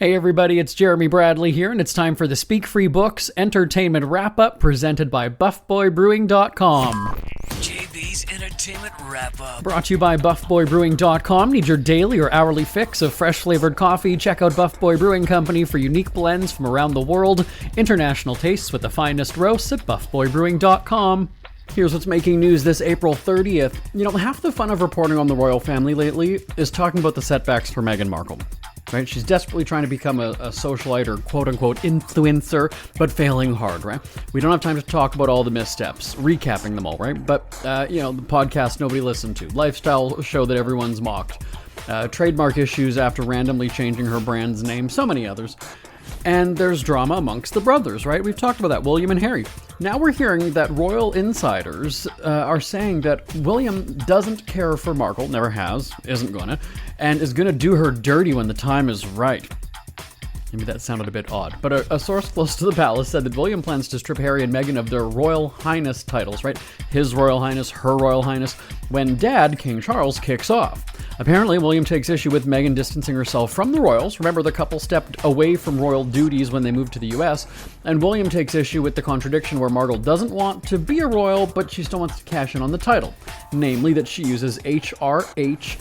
Hey everybody, it's Jeremy Bradley here, and it's time for the Speak Free Books Entertainment Wrap-Up presented by BuffBoyBrewing.com. JB's Entertainment Wrap-Up. Brought to you by BuffBoyBrewing.com. Need your daily or hourly fix of fresh-flavored coffee? Check out Buff Boy Brewing Company for unique blends from around the world. International tastes with the finest roasts at BuffBoyBrewing.com. Here's what's making news this April 30th. You know, half the fun of reporting on the royal family lately is talking about the setbacks for Meghan Markle. Right? She's desperately trying to become a socialite or quote-unquote influencer, but failing hard, right? We don't have time to talk about all the missteps, recapping them all, right? But, the podcast nobody listened to, lifestyle show that everyone's mocked, trademark issues after randomly changing her brand's name, so many others. And there's drama amongst the brothers, right? We've talked about that, William and Harry. Now we're hearing that royal insiders are saying that William doesn't care for Markle, never has, isn't gonna, and is gonna do her dirty when the time is right. Maybe that sounded a bit odd, but a source close to the palace said that William plans to strip Harry and Meghan of their Royal Highness titles, right? His Royal Highness, her Royal Highness, when Dad, King Charles, kicks off. Apparently, William takes issue with Meghan distancing herself from the royals. Remember, the couple stepped away from royal duties when they moved to the US, and William takes issue with the contradiction where Markle doesn't want to be a royal, but she still wants to cash in on the title, namely that she uses HRH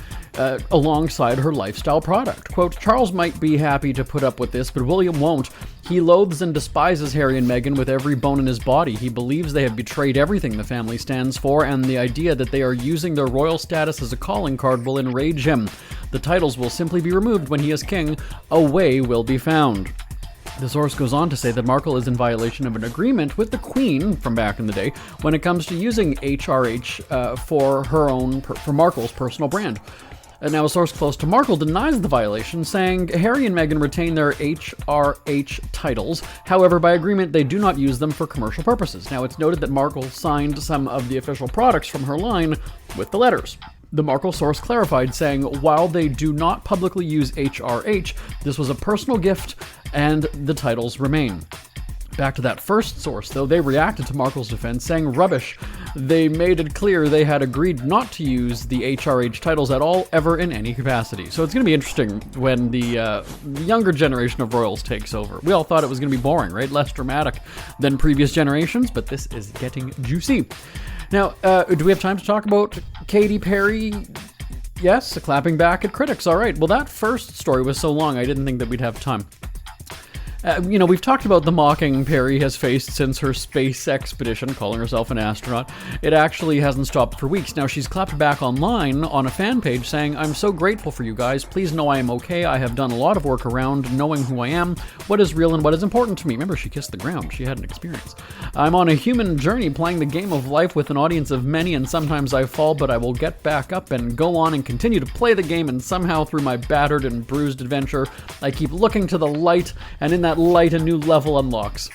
alongside her lifestyle product. Quote, Charles might be happy to put up with this, but William won't. He loathes and despises Harry and Meghan with every bone in his body. He believes they have betrayed everything the family stands for, and the idea that they are using their royal status as a calling card will enrage him. The titles will simply be removed when he is king. A way will be found. The source goes on to say that Markle is in violation of an agreement with the Queen from back in the day when it comes to using HRH for Markle's personal brand. Now, a source close to Markle denies the violation, saying Harry and Meghan retain their HRH titles. However, by agreement, they do not use them for commercial purposes. Now, it's noted that Markle signed some of the official products from her line with the letters. The Markle source clarified, saying, while they do not publicly use HRH, this was a personal gift and the titles remain. Back to that first source, though, they reacted to Markle's defense, saying rubbish. They made it clear they had agreed not to use the HRH titles at all, ever in any capacity. So it's going to be interesting when the younger generation of royals takes over. We all thought it was going to be boring, right? Less dramatic than previous generations, but this is getting juicy. Now, do we have time to talk about Katy Perry? Yes, clapping back at critics. All right. Well, that first story was so long, I didn't think that we'd have time. We've talked about the mocking Perry has faced since her space expedition, calling herself an astronaut. It actually hasn't stopped for weeks. Now, she's clapped back online on a fan page saying, I'm so grateful for you guys. Please know I am okay. I have done a lot of work around knowing who I am, what is real, and what is important to me. Remember, she kissed the ground. She had an experience. I'm on a human journey playing the game of life with an audience of many, and sometimes I fall, but I will get back up and go on and continue to play the game, and somehow through my battered and bruised adventure, I keep looking to the light, and in that light a new level unlocks.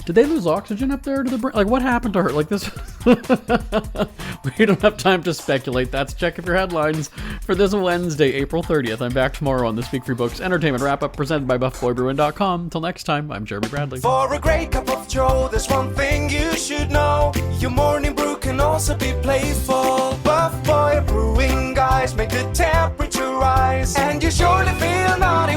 Did they lose oxygen up there to the brain? Like, what happened to her? Like this? We don't have time to speculate. That's Check of Your Headlines for this Wednesday, April 30th. I'm back tomorrow on the Speak Free Books Entertainment Wrap-Up presented by BuffBoyBrewing.com. Until next time, I'm Jeremy Bradley. For a great cup of joe, there's one thing you should know. Your morning brew can also be playful. Buff Boy Brewing guys make the temperature rise, and you surely feel naughty